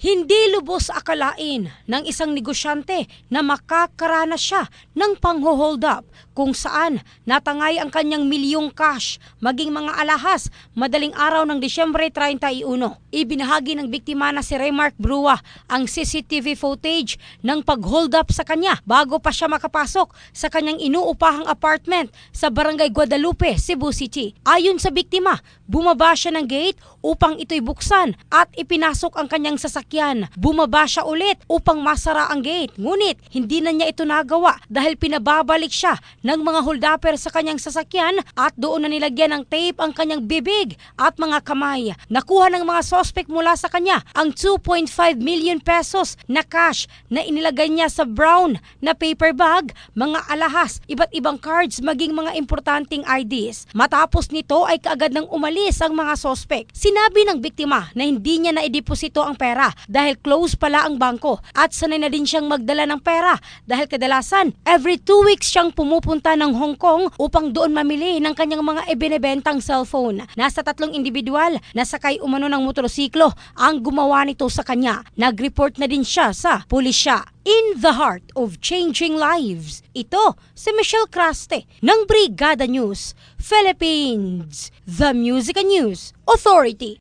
Hindi lubos akalain ng isang negosyante na makakaranas siya ng pang-hold up kung saan natangay ang kanyang milyong cash maging mga alahas madaling araw ng Disyembre 31. Ibinahagi ng biktima na si Raymark Brua ang CCTV footage ng pag-hold up sa kanya bago pa siya makapasok sa kanyang inuupahang apartment sa Barangay Guadalupe, Cebu City. Ayon sa biktima, bumaba siya ng gate upang ito'y buksan at ipinasok ang kanyang sasakyan. Bumaba siya ulit upang masara ang gate. Ngunit hindi na niya ito nagawa dahil pinababalik siya ng mga holdupper sa kanyang sasakyan at doon na nilagyan ng tape ang kanyang bibig at mga kamay. Nakuha ng mga suspect mula sa kanya ang 2.5 million pesos na cash na inilagay niya sa brown na paper bag, mga alahas, iba't ibang cards maging mga importanteng IDs. Matapos nito ay kaagad nang umalis ang mga suspect. Sinabi ng biktima na hindi niya naideposito ang pera dahil close pala ang bangko at sanay na din siyang magdala ng pera dahil kadalasan every 2 weeks siyang pumupunta ng Hong Kong upang doon mamili ng kanyang mga ibinebentang cellphone. Nasa 3 individual na sakay umano ng motorsiklo ang gumawa nito sa kanya. Nag-report na din siya sa pulisya. In the heart of changing lives, ito si Michelle Craste ng Brigada News Philippines, the Music and News Authority.